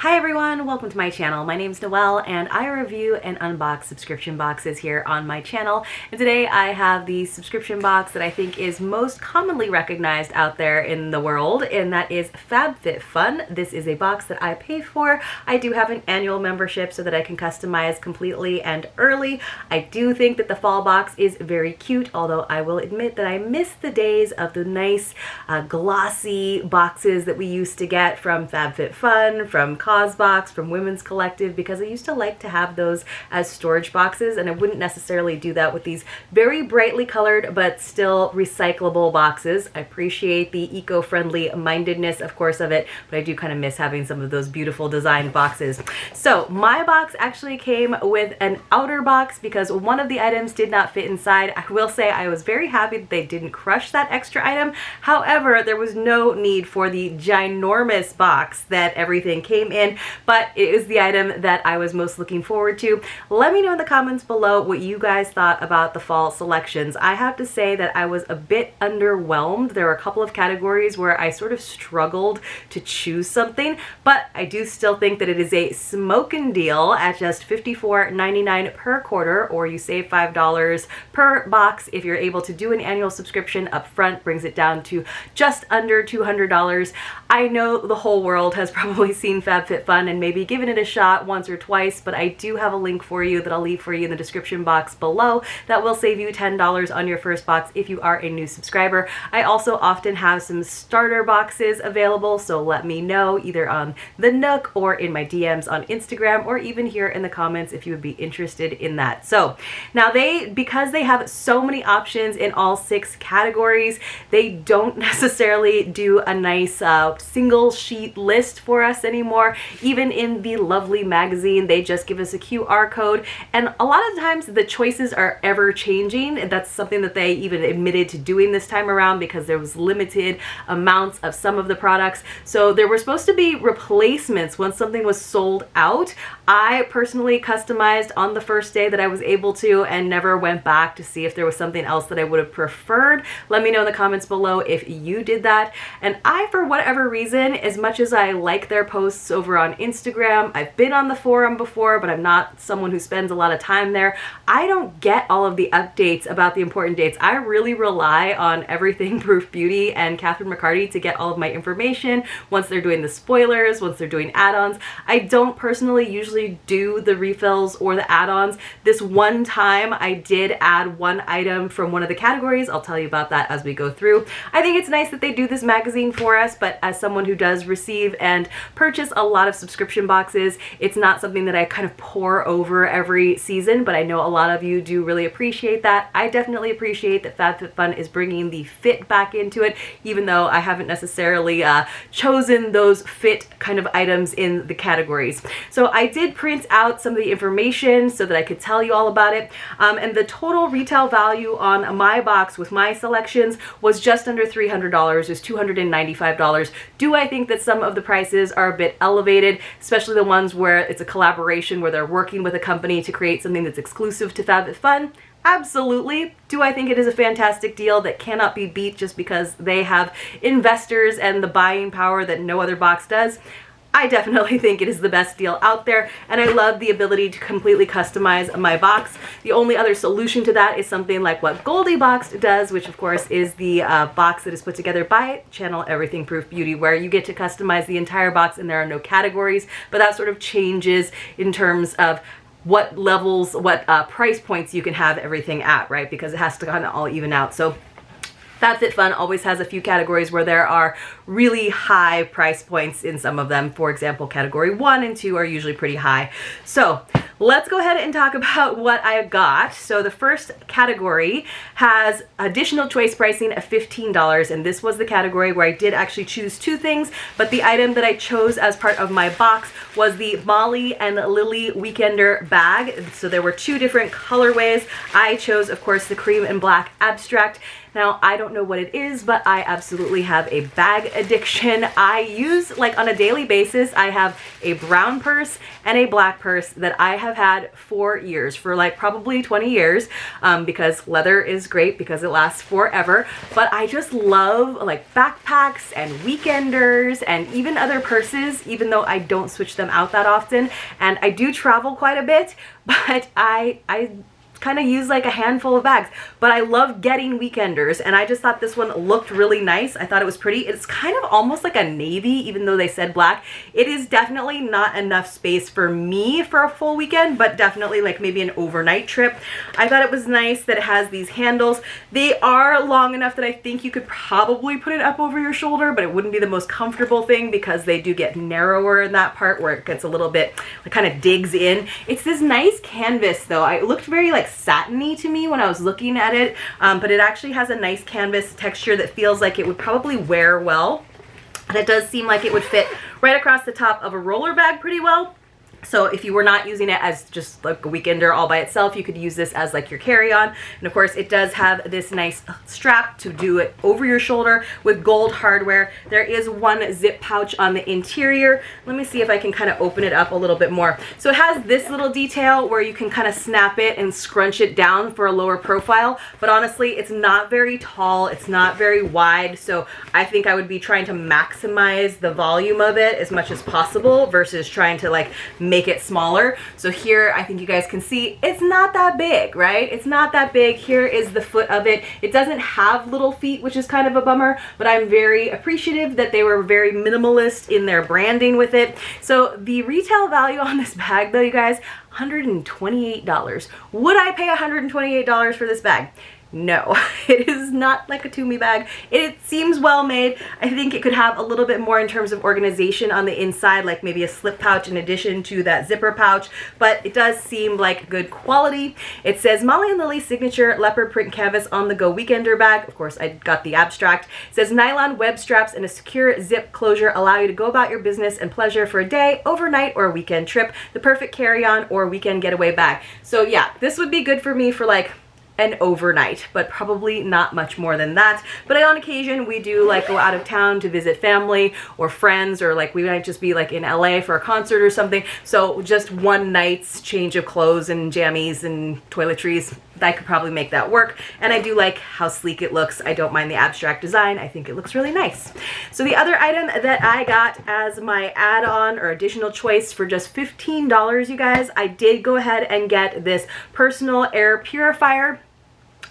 Hi everyone, welcome to my channel. My name is Noelle and I review and unbox subscription boxes here on my channel. And today I have the subscription box that I think is most commonly recognized out there in the world, and that is FabFitFun. This is a box that I pay for. I do have an annual membership so that I can customize completely and early. I do think that the fall box is very cute, although I will admit that I miss the days of the nice glossy boxes that we used to get from FabFitFun, from Box, from Women's Collective, because I used to like to have those as storage boxes, and I wouldn't necessarily do that with these very brightly colored but still recyclable boxes. I appreciate the eco-friendly mindedness, of course, of it, but I do kind of miss having some of those beautiful designed boxes. So my box actually came with an outer box because one of the items did not fit inside. I will say I was very happy that they didn't crush that extra item. However, there was no need for the ginormous box that everything came in, but it is the item that I was most looking forward to. Let me know in the comments below what you guys thought about the fall selections. I have to say that I was a bit underwhelmed. There were a couple of categories where I sort of struggled to choose something, but I do still think that it is a smokin' deal at just $54.99 per quarter, or you save $5 per box if you're able to do an annual subscription up front. Brings it down to just under $200. I know the whole world has probably seen FabFitFun and maybe given it a shot once or twice, but I do have a link for you that I'll leave for you in the description box below that will save you $10 on your first box if you are a new subscriber. I also often have some starter boxes available, so let me know either on the Nook or in my DMs on Instagram, or even here in the comments if you would be interested in that. So now because they have so many options in all 6 categories, they don't necessarily do a nice single sheet list for us anymore. Even in the lovely magazine, they just give us a QR code, and a lot of times the choices are ever changing. That's something that they even admitted to doing this time around because there was limited amounts of some of the products. So there were supposed to be replacements once something was sold out. I personally customized on the first day that I was able to and never went back to see if there was something else that I would have preferred. Let me know in the comments below if you did that. And I, for whatever reason, as much as I like their posts over on Instagram, I've been on the forum before, but I'm not someone who spends a lot of time there. I don't get all of the updates about the important dates. I really rely on Everything Proof Beauty and Catherine McCarty to get all of my information once they're doing the spoilers, once they're doing add-ons. I don't personally usually do the refills or the add-ons. This one time I did add one item from one of the categories. I'll tell you about that as we go through. I think it's nice that they do this magazine for us, but as someone who does receive and purchase a lot of subscription boxes, it's not something that I kind of pour over every season, but I know a lot of you do really appreciate that. I definitely appreciate that FabFitFun is bringing the fit back into it, even though I haven't necessarily chosen those fit kind of items in the categories. So I did print out some of the information so that I could tell you all about it, and the total retail value on my box with my selections was just under $300. It was $295. Do I think that some of the prices are a bit elevated, especially the ones where it's a collaboration where they're working with a company to create something that's exclusive to FabFitFun? Absolutely. Do I think it is a fantastic deal that cannot be beat just because they have investors and the buying power that no other box does? I definitely think it is the best deal out there, and I love the ability to completely customize my box. The only other solution to that is something like what Goldie Boxed does, which of course is the box that is put together by channel Everything Proof Beauty, where you get to customize the entire box and there are no categories, but that sort of changes in terms of what levels, what price points you can have everything at, right? Because it has to kind of all even out. So FabFitFun always has a few categories where there are really high price points in some of them. For example, category 1 and 2 are usually pretty high. So let's go ahead and talk about what I got. So the first category has additional choice pricing of $15, and this was the category where I did actually choose 2 things, but the item that I chose as part of my box was the Molly and Lily Weekender bag. So there were 2 different colorways. I chose, of course, the cream and black abstract. Now, I don't know what it is, but I absolutely have a bag addiction. I use, like, on a daily basis, I have a brown purse and a black purse that I have had for years, for like probably 20 years, because leather is great because it lasts forever. But I just love like backpacks and weekenders and even other purses, even though I don't switch them out that often. And I do travel quite a bit, but I kind of use like a handful of bags, but I love getting weekenders, and I just thought this one looked really nice. I thought it was pretty. It's kind of almost like a navy, even though they said black. It is definitely not enough space for me for a full weekend, but definitely like maybe an overnight trip. I thought it was nice that it has these handles. They are long enough that I think you could probably put it up over your shoulder, but it wouldn't be the most comfortable thing because they do get narrower in that part where it gets a little bit, it kind of digs in. It's this nice canvas though. It looked very like satiny to me when I was looking at it, but it actually has a nice canvas texture that feels like it would probably wear well, and it does seem like it would fit right across the top of a roller bag pretty well. So if you were not using it as just like a weekender all by itself, you could use this as like your carry-on. And of course it does have this nice strap to do it over your shoulder with gold hardware. There is one zip pouch on the interior. Let me see if I can kind of open it up a little bit more. So it has this little detail where you can kind of snap it and scrunch it down for a lower profile. But honestly, it's not very tall. It's not very wide. So I think I would be trying to maximize the volume of it as much as possible versus trying to like make it smaller. So here I think you guys can see it's not that big, right? It's not that big. Here is the foot of it. It doesn't have little feet, which is kind of a bummer, but I'm very appreciative that they were very minimalist in their branding with it. So the retail value on this bag though, you guys, $128. Would I pay $128 for this bag? No, it is not like a Tumi bag. It seems well made. I think it could have a little bit more in terms of organization on the inside, like maybe a slip pouch in addition to that zipper pouch, but it does seem like good quality. It says Molly & Lily signature leopard print canvas on the go weekender bag. Of course, I got the abstract. It says nylon web straps and a secure zip closure allow you to go about your business and pleasure for a day, overnight, or a weekend trip. The perfect carry-on or weekend getaway bag. So yeah, this would be good for me for like an overnight, but probably not much more than that. But on occasion we do like go out of town to visit family or friends, or like we might just be like in LA for a concert or something. So just one night's change of clothes and jammies and toiletries, I could probably make that work. And I do like how sleek it looks. I don't mind the abstract design. I think it looks really nice. So the other item that I got as my add-on or additional choice for just $15, you guys, I did go ahead and get this personal air purifier.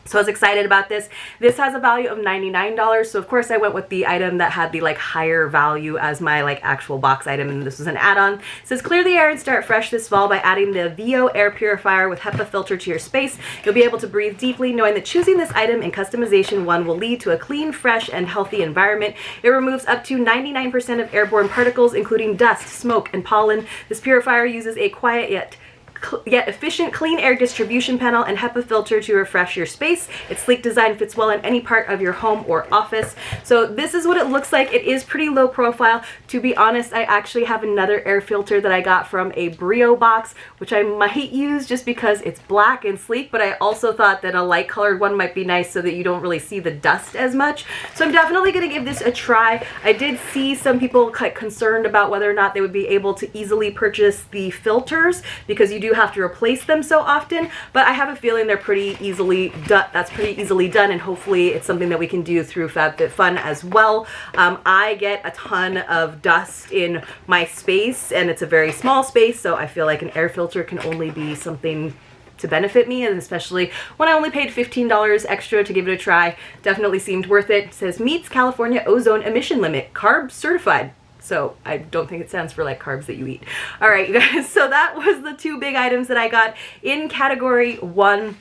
So I was excited about this. This has a value of $99. So of course I went with the item that had the like higher value as my like actual box item, and this was an add-on. It says clear the air and start fresh this fall by adding the VO air purifier with HEPA filter to your space. You'll be able to breathe deeply knowing that choosing this item in customization 1 will lead to a clean, fresh, and healthy environment. It removes up to 99% of airborne particles, including dust, smoke, and pollen. This purifier uses a quiet yet efficient clean air distribution panel and HEPA filter to refresh your space. Its sleek design fits well in any part of your home or office. So this is what it looks like. It is pretty low profile. To be honest, I actually have another air filter that I got from a Brio box, which I might use just because it's black and sleek, but I also thought that a light colored one might be nice so that you don't really see the dust as much. So I'm definitely going to give this a try. I did see some people concerned about whether or not they would be able to easily purchase the filters because you do have to replace them so often, but I have a feeling they're pretty easily done. That's pretty easily done, and hopefully it's something that we can do through FabFitFun as well. I get a ton of dust in my space, and it's a very small space, so I feel like an air filter can only be something to benefit me, and especially when I only paid $15 extra to give it a try. Definitely seemed worth it. It says meets California ozone emission limit, carb certified. So I don't think it stands for like carbs that you eat. All right, you guys, so that was the 2 big items that I got in category 1.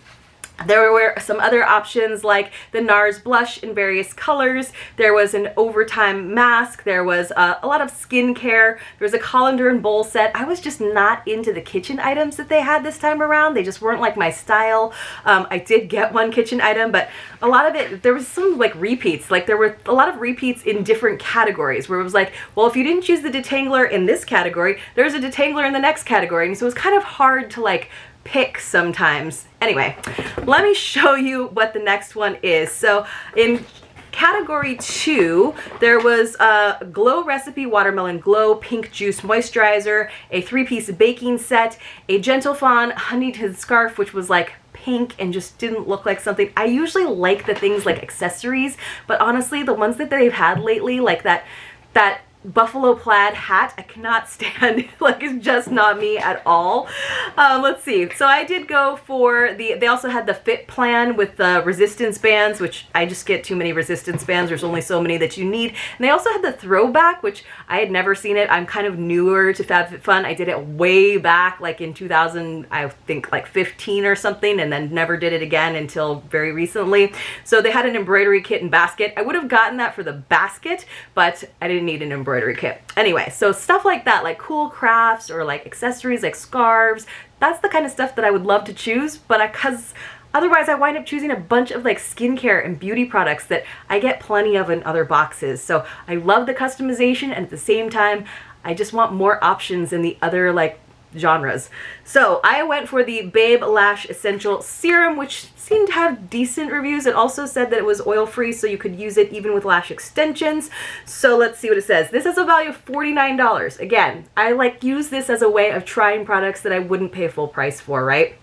There were some other options like the NARS blush in various colors. There was an overtime mask. There was a lot of skincare. There was a colander and bowl set. I was just not into the kitchen items that they had this time around. They just weren't like my style. I did get one kitchen item, but a lot of it, there was some like repeats. Like there were a lot of repeats in different categories where it was like, well, if you didn't choose the detangler in this category, there's a detangler in the next category. And so it was kind of hard to like pick sometimes. Anyway, let me show you what the next one is. So in category 2, there was a Glow Recipe Watermelon Glow Pink Juice Moisturizer, a 3-piece baking set, a Gentle Fawn Huntington Scarf, which was like pink and just didn't look like something. I usually like the things like accessories, but honestly, the ones that they've had lately, like that buffalo plaid hat, I cannot stand. Like, it's just not me at all. Let's see. So I did go for they also had the Fit Plan with the resistance bands, which I just get too many resistance bands. There's only so many that you need. And they also had the Throwback, which I had never seen it. I'm kind of newer to FabFitFun. I did it way back, like in 2000, I think like 15 or something, and then never did it again until very recently. So they had an embroidery kit and basket. I would have gotten that for the basket, but I didn't need an embroidery kit. Anyway, so stuff like that, like cool crafts or like accessories like scarves, that's the kind of stuff that I would love to choose, but because otherwise I wind up choosing a bunch of like skincare and beauty products that I get plenty of in other boxes. So I love the customization, and at the same time I just want more options in the other like genres. So I went for the Babe Lash Essential Serum, which seemed to have decent reviews. It also said that it was oil-free, so you could use it even with lash extensions. So let's see what it says. This has a value of $49. Again, I like use this as a way of trying products that I wouldn't pay full price for, right?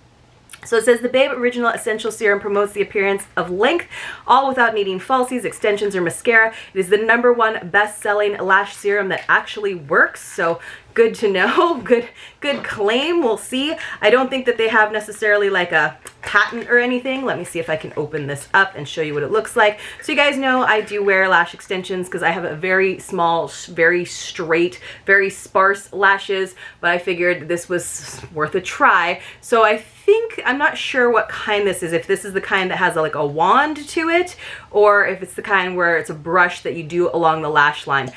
So it says the Babe Original Essential Serum promotes the appearance of length, all without needing falsies, extensions, or mascara. It is the #1 best-selling lash serum that actually works. So good to know. Good claim. We'll see. I don't think that they have necessarily like a patent or anything. Let me see if I can open this up and show you what it looks like. So you guys know I do wear lash extensions because I have a very small, very straight, very sparse lashes, but I figured this was worth a try. So I think, I'm not sure what kind this is, if this is the kind that has like a wand to it, or if it's the kind where it's a brush that you do along the lash line.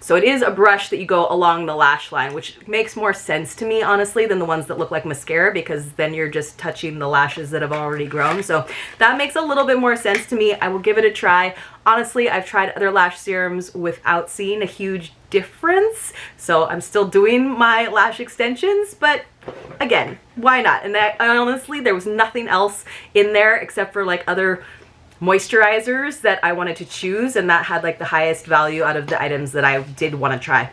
So it is a brush that you go along the lash line, which makes more sense to me, honestly, than the ones that look like mascara, because then you're just touching the lashes that have already grown. So that makes a little bit more sense to me. I will give it a try. Honestly, I've tried other lash serums without seeing a huge difference. So I'm still doing my lash extensions, but again, why not? And honestly, there was nothing else in there except for like other moisturizers that I wanted to choose, and that had like the highest value out of the items that I did want to try.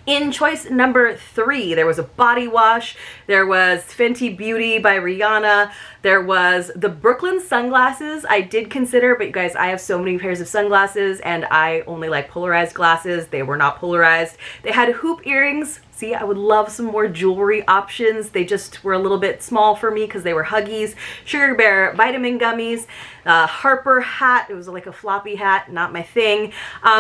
In choice number 3, there was a body wash, there was Fenty Beauty by Rihanna, there was the Brooklyn sunglasses. I did consider, but you guys, I have so many pairs of sunglasses and I only like polarized glasses. They were not polarized. They had hoop earrings. See, I would love some more jewelry options. They just were a little bit small for me because they were Huggies. Sugar Bear vitamin gummies, Harper hat. It was like a floppy hat, not my thing.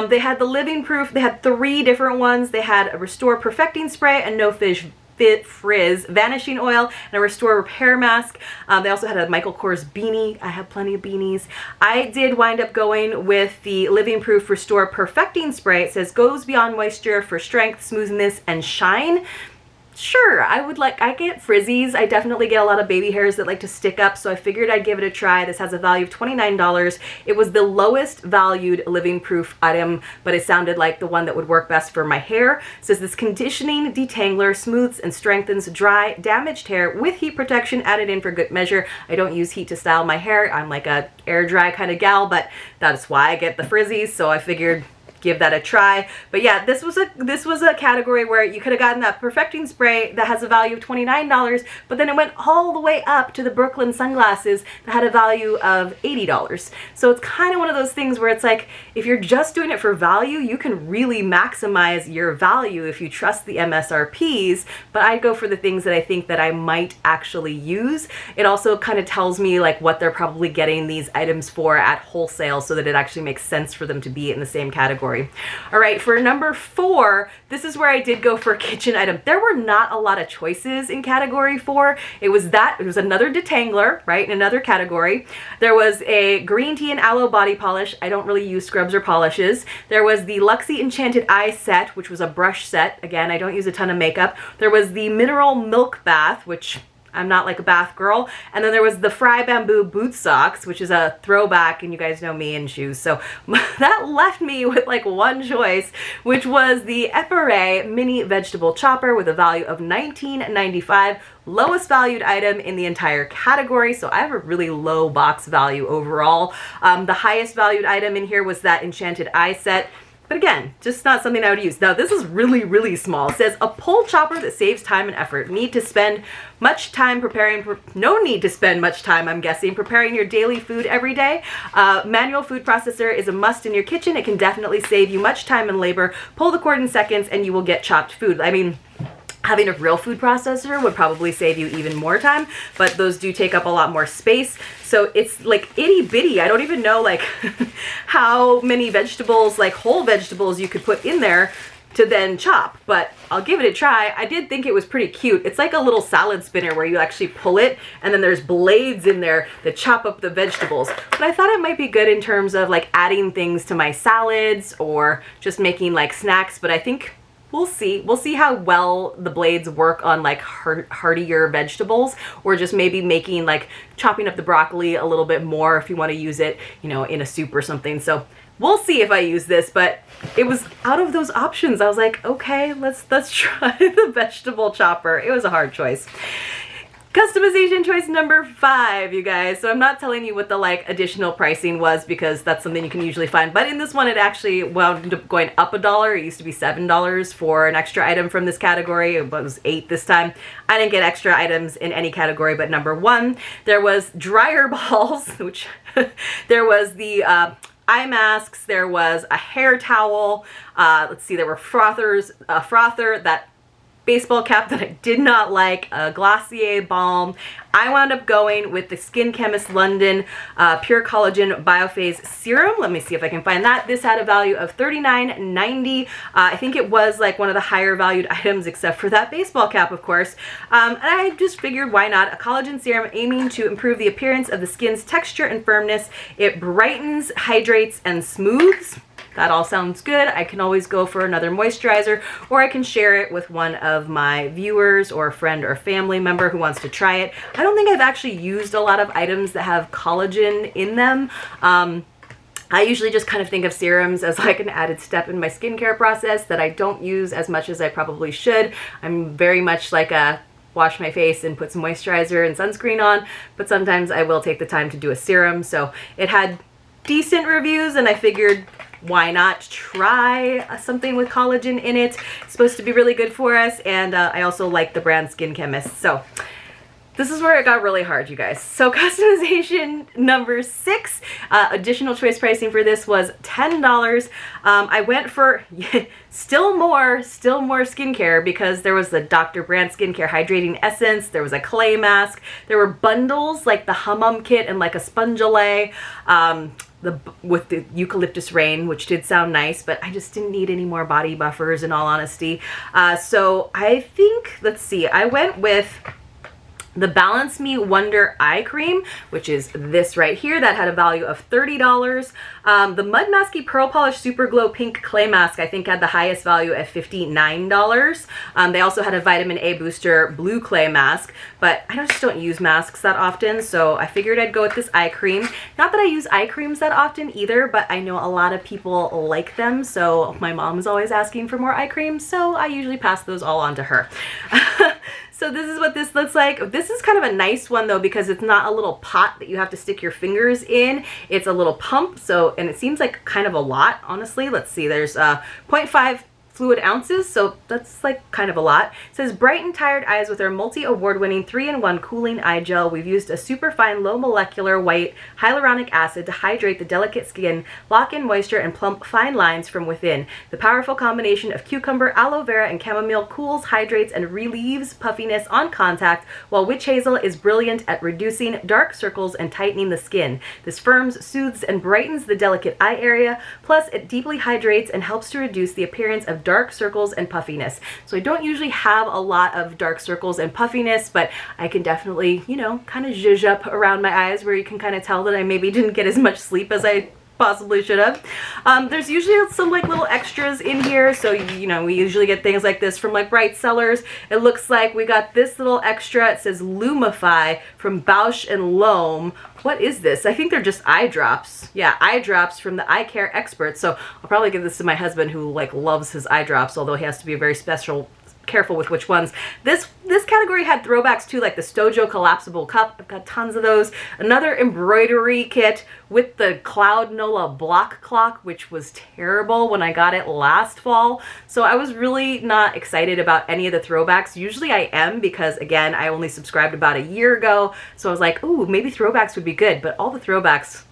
They had the Living Proof. They had 3 different ones. They had a Restore Perfecting Spray, a No Frizz Vanishing Oil, and a Restore Repair Mask. They also had a Michael Kors beanie. I have plenty of beanies. I did wind up going with the Living Proof Restore Perfecting Spray. It says goes beyond moisture for strength, smoothness, and shine. Sure, I get frizzies. I definitely get a lot of baby hairs that like to stick up, so I figured I'd give it a try. This has a value of $29. It was the lowest valued Living Proof item, but it sounded like the one that would work best for my hair. It says this conditioning detangler smooths and strengthens dry, damaged hair with heat protection added in for good measure. I don't use heat to style my hair. I'm like a air dry kind of gal, but that's why I get the frizzies, so I figured give that a try. But yeah, this was a category where you could have gotten that perfecting spray that has a value of $29, but then it went all the way up to the Brooklyn sunglasses that had a value of $80. So it's kind of one of those things where it's like, if you're just doing it for value, you can really maximize your value if you trust the MSRPs, but I go for the things that I think that I might actually use. It also kind of tells me like what they're probably getting these items for at wholesale, so that it actually makes sense for them to be in the same category. All right, for number 4, this is where I did go for a kitchen item. There were not a lot of choices in category 4. It was another detangler, right, in another category. There was a green tea and aloe body polish. I don't really use scrubs or polishes. There was the Luxie Enchanted Eye set, which was a brush set. Again, I don't use a ton of makeup. There was the Mineral Milk Bath, which I'm not like a bath girl. And then there was the Fry Bamboo boot socks, which is a throwback, and you guys know me and shoes. So that left me with like one choice, which was the Epure mini vegetable chopper with a value of $19.95. Lowest valued item in the entire category, so I have a really low box value overall. The highest valued item in here was that Enchanted Eye set, but again, just not something I would use. Now this is really, really small. It says a pole chopper that saves time and effort. Need to spend much time preparing, no need to spend much time, I'm guessing, preparing your daily food every day. Manual food processor is a must in your kitchen. It can definitely save you much time and labor. Pull the cord in seconds and you will get chopped food. I mean, having a real food processor would probably save you even more time, but those do take up a lot more space. So it's like itty bitty. I don't even know like how many vegetables, like whole vegetables, you could put in there to then chop, but I'll give it a try. I did think it was pretty cute. It's like a little salad spinner where you actually pull it and then there's blades in there that chop up the vegetables. But I thought it might be good in terms of like adding things to my salads or just making like snacks, but I think we'll see. We'll see how well the blades work on like heartier vegetables, or just maybe making like chopping up the broccoli a little bit more if you want to use it, you know, in a soup or something. So we'll see if I use this, but it was out of those options. I was like, okay, let's try the vegetable chopper. It was a hard choice. Customization choice number 5, you guys. So I'm not telling you what the like additional pricing was because that's something you can usually find. But in this one, it actually wound up going up $1. It used to be $7 for an extra item from this category. It was $8 this time. I didn't get extra items in any category but number 1. There was dryer balls, which there was the eye masks. There was a hair towel. Let's see, there were frothers, a frother, that baseball cap that I did not like, a Glossier balm. I wound up going with the Skin Chemist London Pure Collagen Biophase Serum. Let me see if I can find that. This had a value of $39.90. I think it was like one of the higher valued items, except for that baseball cap, of course. And I just figured, why not? A collagen serum aiming to improve the appearance of the skin's texture and firmness. It brightens, hydrates, and smooths. That all sounds good. I can always go for another moisturizer, or I can share it with one of my viewers or a friend or family member who wants to try it. I don't think I've actually used a lot of items that have collagen in them. I usually just kind of think of serums as like an added step in my skincare process that I don't use as much as I probably should. I'm very much like a wash my face and put some moisturizer and sunscreen on, but sometimes I will take the time to do a serum. So it had decent reviews and I figured, why not try something with collagen in it? It's supposed to be really good for us, and I also like the brand Skin Chemist. So this is where it got really hard, you guys. So customization number 6, additional choice pricing for this was $10. I went for still more skincare because there was the Dr. Brandt Skincare Hydrating Essence, there was a clay mask, there were bundles like the Hummum kit and like a Spongelay, with the eucalyptus rain, which did sound nice, but I just didn't need any more body buffers in all honesty. So I think, let's see, I went with the Balance Me Wonder Eye Cream, which is this right here. That had a value of $30. The Mud Masky Pearl Polish Super Glow Pink Clay Mask, I think, had the highest value at $59. They also had a Vitamin A Booster Blue Clay Mask, but I just don't use masks that often, so I figured I'd go with this eye cream. Not that I use eye creams that often either, but I know a lot of people like them, so my mom's always asking for more eye creams, so I usually pass those all on to her. So this is what this looks like. This is kind of a nice one though, because it's not a little pot that you have to stick your fingers in. It's a little pump, so, and it seems like kind of a lot, honestly. Let's see, there's 0.5 fluid ounces, so that's like kind of a lot. It says brighten tired eyes with our multi-award-winning 3-in-1 cooling eye gel. We've used a super fine low molecular white hyaluronic acid to hydrate the delicate skin, lock in moisture, and plump fine lines from within. The powerful combination of cucumber, aloe vera, and chamomile cools, hydrates, and relieves puffiness on contact, while witch hazel is brilliant at reducing dark circles and tightening the skin. This firms, soothes, and brightens the delicate eye area, plus it deeply hydrates and helps to reduce the appearance of dark circles and puffiness. So I don't usually have a lot of dark circles and puffiness, but I can definitely, you know, kind of zhuzh up around my eyes where you can kind of tell that I maybe didn't get as much sleep as I possibly should have. There's usually some like little extras in here, so you know, we usually get things like this from like Bright Sellers. It looks like we got this little extra. It says Lumify from Bausch and Lomb. What is this? I think they're just eye drops. Yeah, eye drops from the eye care experts. So I'll probably give this to my husband, who like loves his eye drops, although he has to be very careful with which ones. This category had throwbacks too, like the Stojo collapsible cup. I've got tons of those. Another embroidery kit with the Cloud Nola block clock, which was terrible when I got it last fall. So I was really not excited about any of the throwbacks. Usually I am, because again, I only subscribed about a year ago. So I was like, ooh, maybe throwbacks would be good, but all the throwbacks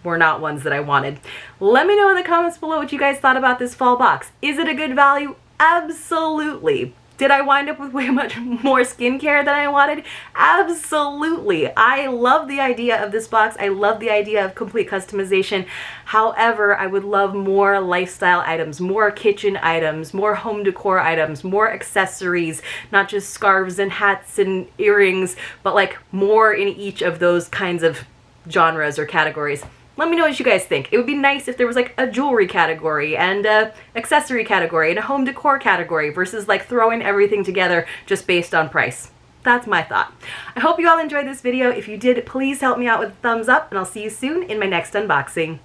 were not ones that I wanted. Let me know in the comments below what you guys thought about this fall box. Is it a good value? Absolutely. Did I wind up with way much more skincare than I wanted? Absolutely. I love the idea of this box. I love the idea of complete customization. However, I would love more lifestyle items, more kitchen items, more home decor items, more accessories, not just scarves and hats and earrings, but like more in each of those kinds of genres or categories. Let me know what you guys think. It would be nice if there was like a jewelry category and a accessory category and a home decor category versus like throwing everything together just based on price. That's my thought. I hope you all enjoyed this video. If you did, please help me out with a thumbs up, and I'll see you soon in my next unboxing.